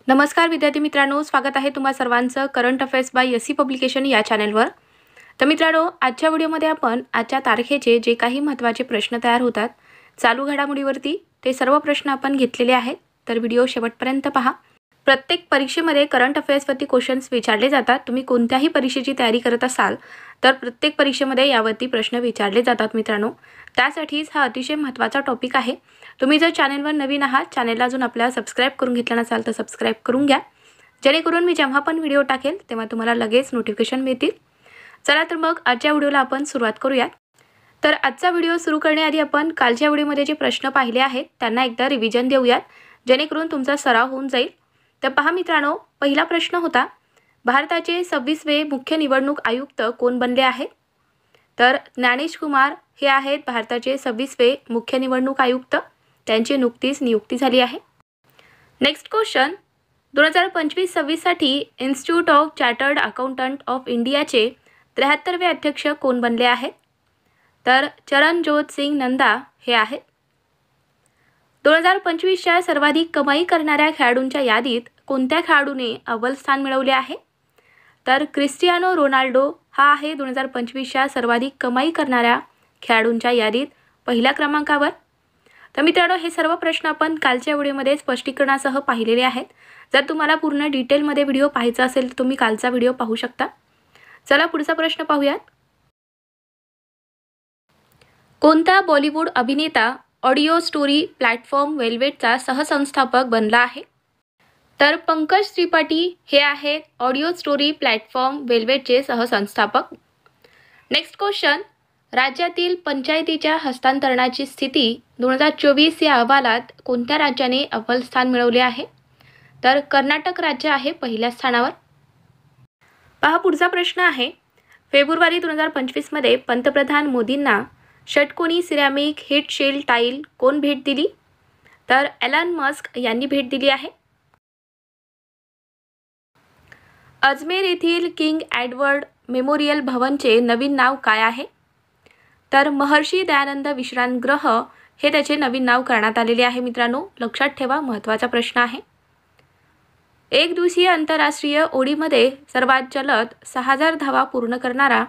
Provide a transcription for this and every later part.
नमस्कार विद्यार्थी मित्रांनो, स्वागत आहे तुम्हा सर्वांचं current affairs by SC publication या चॅनलवर। तर मित्रांनो, आजच्या व्हिडिओमध्ये आपण आजच्या तारखेचे जे काही महत्त्वाचे प्रश्न तयार होतात चालू घडामोडीवरती ते सर्व प्रश्न आपण घेतलेले आहेत। तर व्हिडिओ शेवटपर्यंत पहा। प्रत्येक परीक्षेमध्ये करंट अफेअर्सवरती क्वेश्चन्स विचारले जातात। तुम्ही कोणत्याही परीक्षेची तयारी करत असाल तर प्रत्येक परीक्षेमध्ये यावरती प्रश्न विचारले जातात मित्रांनो। त्यासाठीच हा अतिशय महत्त्वाचा टॉपिक आहे। तुम्ही जर चॅनलवर नवीन आहात, चॅनलला अजून आपल्याला सबस्क्राइब करून घेतलं नसाल तर सबस्क्राइब करून घ्या, जेणेकरून मी जेव्हा पण व्हिडिओ टाकेल तेव्हा तुम्हाला लगेच नोटिफिकेशन मिळतील। चला तर मग आजच्या व्हिडिओला आपण सुरुवात करूयात। तर आजचा व्हिडिओ सुरू करण्याआधी आपण कालच्या व्हिडिओमध्ये जे प्रश्न पाहिले आहेत त्यांना एकदा रिव्हिजन देऊयात, जेणेकरून तुमचा सराव होऊन जाईल। तर पहा मित्रांनो, पहिला प्रश्न होता, भारताचे 26वे मुख्य निवडणूक आयुक्त कोण बनले आहेत? तर ज्ञानेश कुमार हे आहेत भारताचे 26वे मुख्य निवडणूक आयुक्त। त्यांची नुकतीच नियुक्ती झाली आहे। नेक्स्ट क्वेश्चन, 2025-26 साठी institute of chartered accountant of इंडियाचे 73वे अध्यक्ष कोण बनले आहेत? तर चरणजोत सिंग नंदा हे आहेत। 2025च्या सर्वाधिक कमाई करणाऱ्या खेळाडूंच्या यादीत कोणत्या खेळाडूने अव्वल स्थान मिळवले आहे? तर क्रिस्टियानो रोनाल्डो हा आहे 2025च्या सर्वाधिक कमाई करणाऱ्या खेळाडूंच्या यादीत पहिल्या क्रमांकावर। तर मित्रांनो, हे सर्व प्रश्न आपण कालच्या व्हिडिओमध्ये स्पष्टीकरणासह पाहिलेले आहेत। जर तुम्हाला पूर्ण डिटेलमध्ये व्हिडिओ पाहायचा असेल तर तुम्ही कालचा व्हिडिओ पाहू शकता। चला पुढचा प्रश्न पाहूयात। कोणता बॉलिवूड अभिनेता ऑडिओ स्टोरी प्लॅटफॉर्म वेलवेटचा सहसंस्थापक बनला आहे? तर पंकज त्रिपाठी हे आहेत ऑडिओ स्टोरी प्लॅटफॉर्म वेलवेटचे सहसंस्थापक। नेक्स्ट क्वेश्चन, राज्यातील पंचायतीच्या हस्तांतरणाची स्थिती 2024 या अहवालात कोणत्या राज्याने अव्वल स्थान मिळवले आहे? तर कर्नाटक राज्य आहे पहिल्या स्थानावर। पहा पुढचा प्रश्न आहे, फेब्रुवारी 2025 मध्ये पंतप्रधान मोदींना षटकोनी सिरॅमिक हिट शील्ड टाईल कोण भेट दिली? तर एलन मस्क यांनी भेट दिली आहे। अजमेर येथील किंग एडवर्ड मेमोरियल भवनचे नवीन नाव काय आहे? तर महर्षी दयानंद विश्रामगृह हे त्याचे नवीन नाव करण्यात आलेले आहे मित्रांनो, लक्षात ठेवा, महत्त्वाचा प्रश्न आहे। एक दिवसीय आंतरराष्ट्रीय ओडीमध्ये सर्वात जलद 6000 धावा पूर्ण करणारा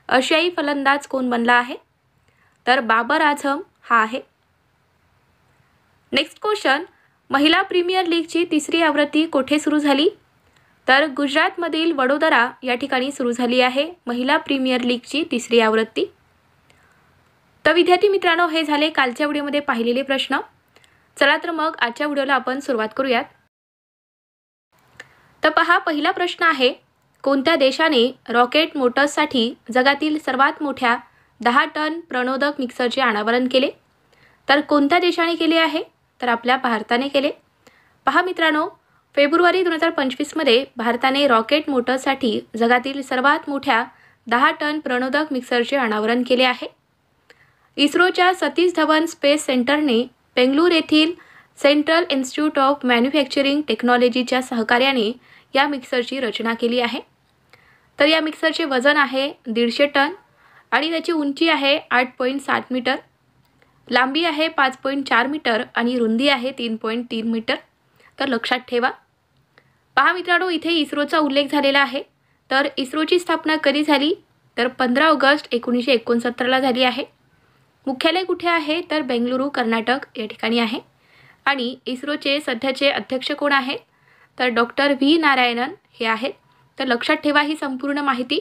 आशियाई फलंदाज कोण बनला आहे? तर बाबर आझम हा आहे। नेक्स्ट क्वेश्चन, महिला प्रीमियर लीगची तिसरी आवृत्ती कोठे सुरू झाली? तर गुजरातमधील वडोदरा या ठिकाणी सुरू झाली आहे महिला प्रीमियर लीगची तिसरी आवृत्ती। तर विद्यार्थी मित्रांनो, हे झाले कालच्या व्हिडिओमध्ये पाहिलेले प्रश्न। चला तर मग आजच्या व्हिडिओला आपण सुरुवात करूयात। तर पहा, पहिला प्रश्न आहे, कोणत्या देशाने रॉकेट मोटर्ससाठी जगातील सर्वात मोठ्या 10 टन प्रणोदक मिक्सरचे अनावरण केले? तर कोणत्या देशाने केले आहे? तर आपल्या भारताने केले। पहा मित्रांनो, फेब्रुवारी 2025 मध्ये भारताने रॉकेट मोटर्ससाठी जगातील सर्वात मोठ्या 10 टन प्रणोदक मिक्सरचे अनावरण केले आहे। इस्रोच्या सतीश धवन स्पेस सेंटरने बेंगळुरू येथील सेंट्रल इन्स्टिट्यूट ऑफ मॅन्युफॅक्चरिंग टेक्नॉलॉजीच्या सहकार्याने या मिक्सरची रचना केली आहे। तर या मिक्सरचे वजन आहे 150 टन आणि त्याची उंची आहे 8.7 मीटर, लांबी आहे 5.4 मीटर आणि रुंदी आहे 3.3 मीटर। तर लक्षात ठेवा। पहा मित्रांनो, इथे इस्रोचा उल्लेख झालेला आहे। तर इस्रोची स्थापना कधी झाली? तर 15 ऑगस्ट 1969ला झाली आहे। मुख्यालय कुठे आहे? तर बेंगळुरू कर्नाटक या ठिकाणी आहे। आणि इस्रोचे सध्याचे अध्यक्ष कोण आहेत? तर डॉक्टर व्ही नारायणन हे आहेत। तर लक्षात ठेवा ही संपूर्ण माहिती।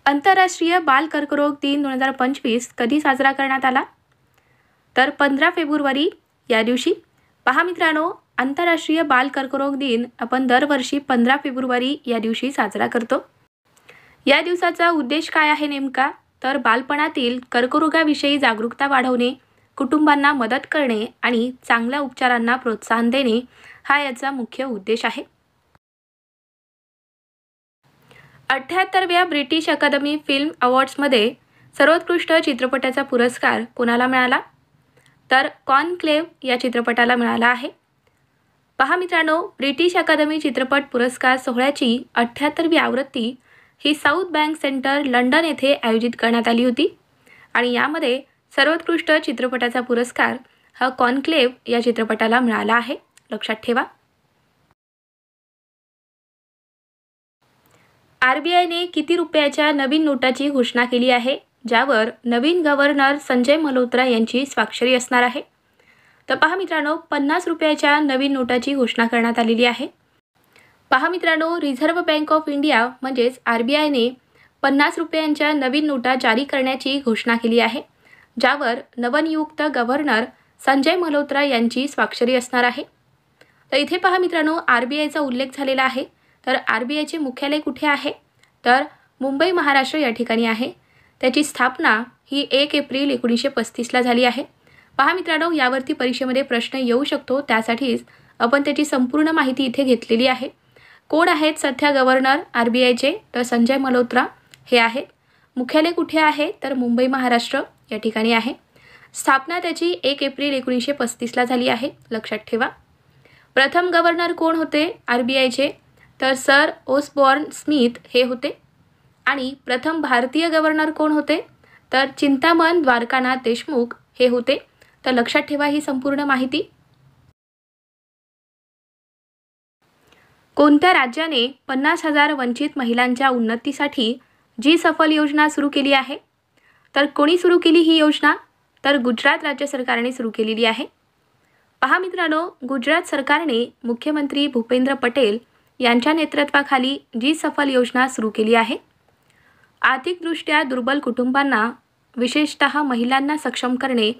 आंतरराष्ट्रीय बाल कर्करोग दिन 2025 कधी साजरा करण्यात आला? तर 15 फेब्रुवारी या दिवशी। पहा मित्रांनो, आंतरराष्ट्रीय बाल कर्करोग दिन आपण दरवर्षी 15 फेब्रुवारी या दिवशी साजरा करतो। या दिवसाचा उद्देश काय आहे नेमका? तर बालपणातील कर्करोगाविषयी जागरूकता वाढवणे, कुटुंबांना मदत करणे आणि चांगल्या उपचारांना प्रोत्साहन देणे हा याचा मुख्य उद्देश आहे। 78व्या ब्रिटिश अकादमी फिल्म अवॉर्ड्समध्ये सर्वोत्कृष्ट चित्रपटाचा पुरस्कार कोणाला मिळाला? तर कॉन्क्लेव्ह या चित्रपटाला मिळाला आहे। पहा मित्रांनो, ब्रिटिश अकादमी चित्रपट पुरस्कार सोहळ्याची 78वी आवृत्ती ही साऊथ बँक सेंटर लंडन येथे आयोजित करण्यात आली होती आणि यामध्ये सर्वोत्कृष्ट चित्रपटाचा पुरस्कार हा कॉन्क्लेव्ह या चित्रपटाला मिळाला आहे, लक्षात ठेवा. RBIने किती रुपयाच्या नवीन नोटाची घोषणा केली आहे, ज्यावर नवीन गव्हर्नर संजय मल्होत्रा यांची स्वाक्षरी असणार आहे? तर पहा मित्रांनो, 50 रुपयाच्या नवीन नोटाची घोषणा करण्यात आलेली आहे. पहा मित्रांनो, रिझर्व्ह बँक ऑफ इंडिया म्हणजेच RBIने 50 रुपयांच्या नवीन नोटा जारी करण्याची घोषणा केली आहे, ज्यावर नवनियुक्त गव्हर्नर संजय मल्होत्रा यांची स्वाक्षरी असणार आहे. तर इथे पहा मित्रांनो, RBIचा उल्लेख झालेला आहे. तर RBIचे मुख्यालय कुठे आहे, तर मुंबई महाराष्ट्र या ठिकाणी आहे. त्याची स्थापना ही 1 एप्रिल 1935ला झाली आहे. पहा मित्रांनो, यावरती परीक्षेमध्ये प्रश्न येऊ शकतो, त्यासाठीच आपण त्याची संपूर्ण माहिती इथे घेतलेली आहे. कोण आहेत सध्या गव्हर्नर RBIचे, तर संजय मल्होत्रा हे आहेत. मुख्यालय कुठे आहे, तर मुंबई महाराष्ट्र या ठिकाणी आहे. स्थापना त्याची 1 एप्रिल 1935ला झाली आहे, लक्षात ठेवा. प्रथम गव्हर्नर कोण होते RBIचे, तर सर ओसबॉर्न स्मिथ हे होते. आणि प्रथम भारतीय गव्हर्नर कोण होते, तर चिंतामण द्वारकानाथ देशमुख हे होते. तर लक्षात ठेवा ही संपूर्ण माहिती. कोणत्या राज्याने 50,000 वंचित महिलांच्या उन्नतीसाठी जी सफल योजना सुरू केली आहे, तर कोणी सुरू केली ही योजना, तर गुजरात राज्य सरकारने सुरू केलेली आहे. पहा मित्रांनो, गुजरात सरकारने मुख्यमंत्री भूपेंद्र पटेल यांच्या नेतृत्वाखाली जी सफल योजना सुरू केली आहे. आर्थिकदृष्ट्या दुर्बल कुटुंबांना, विशेषतः महिलांना सक्षम करणे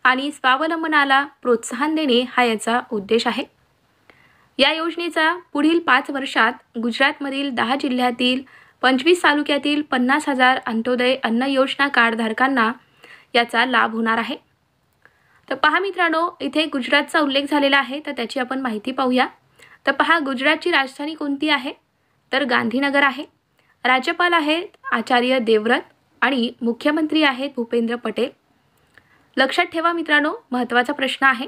आणि स्वावलंबनाला प्रोत्साहन देणे हा याचा उद्देश आहे. या योजनेचा पुढील 5 वर्षात गुजरातमधील 10 जिल्ह्यातील 25 तालुक्यातील 50,000 अंत्योदय अन्न योजना कार्डधारकांना याचा लाभ होणार आहे. तर पहा मित्रांनो, इथे गुजरातचा उल्लेख झालेला आहे, तर त्याची आपण माहिती पाहूया. तर पहा, गुजरातची राजधानी कोणती आहे, तर गांधीनगर आहे. राज्यपाल आहेत आचार्य देवव्रत आणि मुख्यमंत्री आहेत भूपेंद्र पटेल. लक्षात ठेवा मित्रांनो, महत्त्वाचा प्रश्न आहे.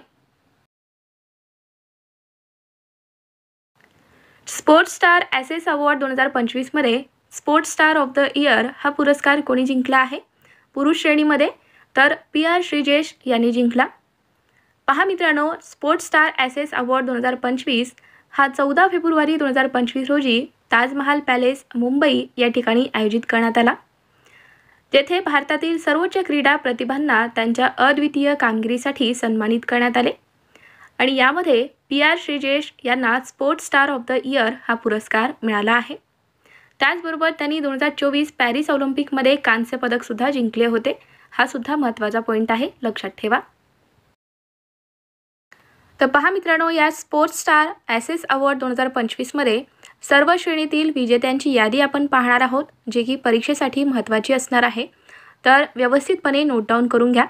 स्पोर्ट्स स्टार ॲसेस अवॉर्ड 2025 मध्ये sports star of the year हा पुरस्कार कोणी जिंकला आहे, पुरुष श्रेणीमध्ये, तर PR श्रीजेश यांनी जिंकला. पहा मित्रांनो, स्पोर्ट्स स्टार ॲसेस अवॉर्ड 2025 हा 14 फेब्रुवारी 2025 रोजी ताजमहाल पॅलेस मुंबई या ठिकाणी आयोजित करण्यात आला. जेथे भारतातील सर्वोच्च क्रीडा प्रतिभांना त्यांच्या अद्वितीय कामगिरीसाठी सन्मानित करण्यात आले. आणि यामध्ये PR श्रीजेश यांना sports star of the year हा पुरस्कार मिळाला आहे. त्याचबरोबर त्यांनी 2024 पॅरिस ऑलिम्पिकमध्ये कांस्य पदकसुद्धा जिंकले होते. हा सुद्धा महत्त्वाचा पॉईंट आहे, लक्षात ठेवा. तर पहा मित्रांनो, या स्पोर्ट्स स्टार ॲसेस अवॉर्ड 2025 मध्ये सर्व श्रेणीतील विजेत्यांची यादी आपण पाहणार आहोत, जे की परीक्षेसाठी महत्त्वाची असणार आहे. तर व्यवस्थितपणे नोट डाऊन करून घ्या.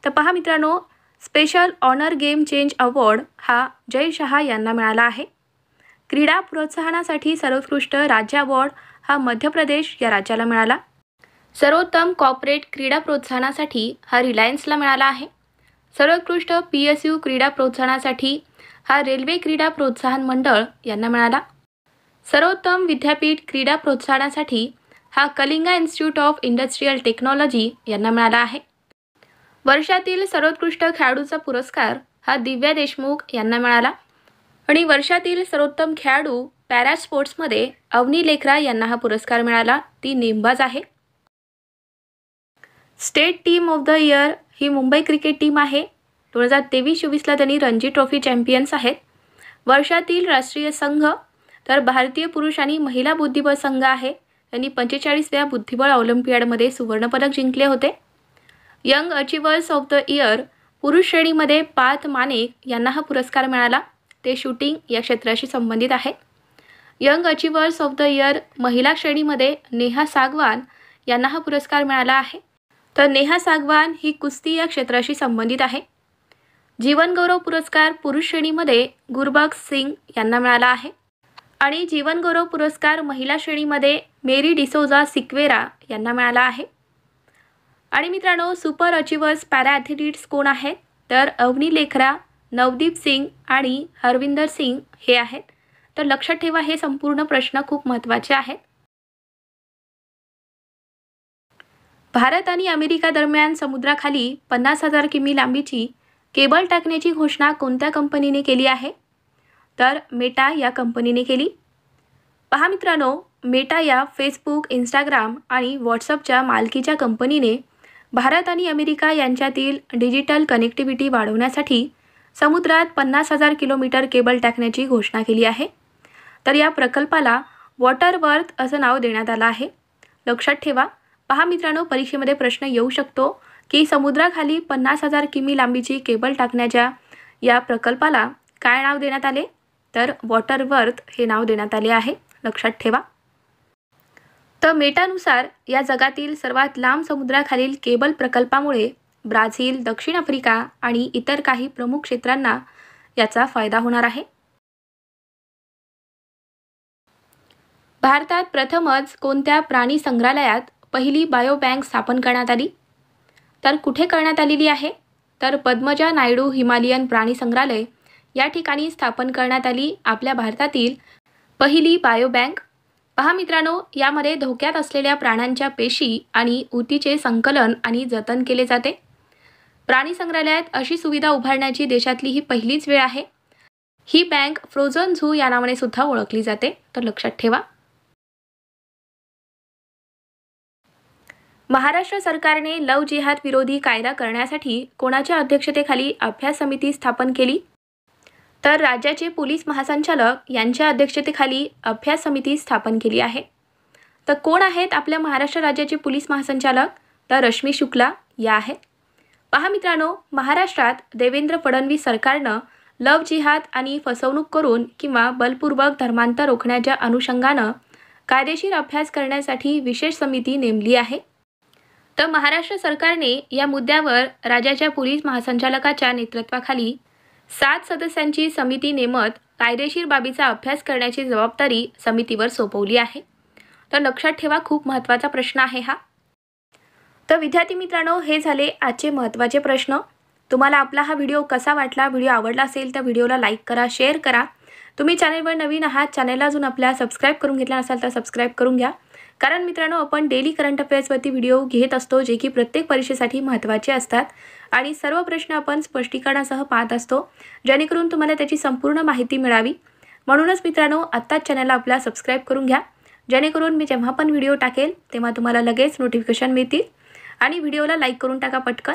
तर पहा मित्रांनो, special honour game change award हा जय शहा यांना मिळाला आहे. क्रीडा प्रोत्साहनासाठी सर्वोत्कृष्ट राज्य अवॉर्ड हा मध्य प्रदेश या राज्याला मिळाला. सर्वोत्तम कॉर्पोरेट क्रीडा प्रोत्साहनासाठी हा रिलायन्सला मिळाला आहे. सर्वोत्कृष्ट PSU क्रीडा प्रोत्साहनासाठी हा रेल्वे क्रीडा प्रोत्साहन मंडळ यांना मिळाला. सर्वोत्तम विद्यापीठ क्रीडा प्रोत्साहनासाठी हा Kalinga institute of industrial technology यांना मिळाला आहे. वर्षातील सर्वोत्कृष्ट खेळाडूचा पुरस्कार हा दिव्या देशमुख यांना मिळाला. आणि वर्षातील सर्वोत्तम खेळाडू पॅरा स्पोर्ट्समध्ये अवनी लेखरा यांना हा पुरस्कार मिळाला. ती नेमबाज आहे. State team of the year he Mumbai cricket team आहे. 2023-24ला त्यांनी रणजी ट्रॉफी चॅम्पियन्स आहेत. वर्षातील राष्ट्रीय संघ तर भारतीय पुरुष आणि महिला बुद्धिबळ संघ आहे. त्यांनी 45व्या बुद्धिबळ ऑलिम्पियाडमध्ये सुवर्णपदक जिंकले होते. Young achievers of the year पुरुष श्रेणीमध्ये पार्थ मानेक यांना हा पुरस्कार मिळाला. ते शूटिंग या क्षेत्राशी संबंधित आहेत. Young achievers of the year महिला श्रेणीमध्ये नेहा सागवान यांना हा पुरस्कार मिळाला आहे. तर नेहा सागवान ही कुस्ती या क्षेत्राशी संबंधित आहे. जीवनगौरव पुरस्कार पुरुष श्रेणीमध्ये गुरबख्श सिंग यांना मिळाला आहे. आणि जीवनगौरव पुरस्कार महिला श्रेणीमध्ये मेरी डिसोजा सिक्वेरा यांना मिळाला आहे. आणि मित्रांनो, सुपर अचिव्हर्स पॅरा ॲथलीट्स कोण आहेत, तर अवनी लेखरा, नवदीप सिंग आणि हरविंदर सिंग हे आहेत. तर लक्षात ठेवा, हे संपूर्ण प्रश्न खूप महत्त्वाचे आहेत. भारत आणि अमेरिका दरम्यान समुद्राखाली 50,000 किमी लांबीची केबल टाकण्याची घोषणा कोणत्या कंपनीने केली आहे? तर मेटा या कंपनीने केली. पहा मित्रांनो, मेटा या फेसबुक, इंस्टाग्राम आणि व्हॉट्सअपच्या मालकीच्या कंपनीने भारत आणि अमेरिका यांच्यातील डिजिटल कनेक्टिव्हिटी वाढवण्यासाठी समुद्रात 50,000 किलोमीटर केबल टाकण्याची घोषणा केली आहे. तर या प्रकल्पाला वॉटरवर्थ असं नाव देण्यात आलं आहे. लक्षात ठेवा. पहा मित्रांनो, परीक्षेमध्ये प्रश्न येऊ शकतो की समुद्राखाली 50,000 किमी लांबीची केबल टाकण्याच्या या प्रकल्पाला काय नाव देण्यात आले? तर वॉटरवर्थ हे नाव देण्यात आले आहे. लक्षात ठेवा. तर मेटानुसार या जगातील सर्वात लांब समुद्राखालील केबल प्रकल्पामुळे ब्राझील, दक्षिण आफ्रिका आणि इतर काही प्रमुख क्षेत्रांना याचा फायदा होणार आहे. भारतात प्रथमच कोणत्या प्राणी संग्रहालयात पहिली बायोबँक स्थापन करण्यात आली? तर कुठे करण्यात आलेली आहे? तर पद्मजा नायडू हिमालयन प्राणी संग्रहालय या ठिकाणी स्थापन करण्यात आली आपल्या भारतातील पहिली बायोबँक. पहा मित्रांनो, यामध्ये धोक्यात असलेल्या प्राण्यांच्या पेशी आणि ऊतीचे संकलन आणि जतन केले जाते. प्राणी संग्रहालयात अशी सुविधा उभारण्याची देशातली ही पहिलीच वेळ आहे. ही बँक फ्रोझन झू या नावाने सुद्धा ओळखली जाते. तर लक्षात ठेवा. महाराष्ट्र सरकारने लव जिहाद विरोधी कायदा करण्यासाठी कोणाच्या अध्यक्षतेखाली अभ्यास समिती स्थापन केली? तर राज्याचे पोलीस महासंचालक यांच्या अध्यक्षतेखाली अभ्यास समिती स्थापन केली आहे. तर कोण आहेत आपल्या महाराष्ट्र राज्याचे पोलीस महासंचालक? तर रश्मी शुक्ला या आहेत. पहा मित्रांनो, महाराष्ट्रात देवेंद्र फडणवीस सरकारनं लव जिहाद आणि फसवणूक करून किंवा बलपूर्वक धर्मांतर रोखण्याच्या अनुषंगानं कायदेशीर अभ्यास करण्यासाठी विशेष समिती नेमली आहे. तर महाराष्ट्र सरकारने या मुद्द्यावर राज्याच्या पोलीस महासंचालकाच्या नेतृत्वाखाली 7 सदस्यांची समिती नेमत कायदेशीर बाबीचा अभ्यास करण्याची जबाबदारी समितीवर सोपवली आहे. तर लक्षात ठेवा, खूप महत्त्वाचा प्रश्न आहे हा. तर विद्यार्थी मित्रांनो, हे झाले आजचे महत्त्वाचे प्रश्न. तुम्हाला आपला हा व्हिडिओ कसा वाटला? व्हिडिओ आवडला असेल तर व्हिडिओला लाईक करा, शेअर करा. तुम्ही चॅनलवर नवीन आहात, चॅनलला अजून आपल्या सबस्क्राईब करून घेतला नसाल तर सबस्क्राईब करून घ्या. कारण मित्रांनो, आपण डेली करंट अफेअर्सवरती व्हिडिओ घेत असतो जे की प्रत्येक परीक्षेसाठी महत्त्वाचे असतात आणि सर्व प्रश्न आपण स्पष्टीकरणासह पाहत असतो, जेणेकरून तुम्हाला त्याची संपूर्ण माहिती मिळावी. म्हणूनच मित्रांनो, आत्ताच चॅनलला आपला सबस्क्राईब करून घ्या, जेणेकरून मी जेव्हा पण व्हिडिओ टाकेल तेव्हा तुम्हाला लगेच नोटिफिकेशन मिळतील. आणि व्हिडिओला लाईक करून टाका पटकन.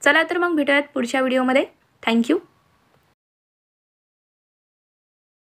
चला तर मग भेटूयात पुढच्या व्हिडिओमध्ये. थँक्यू.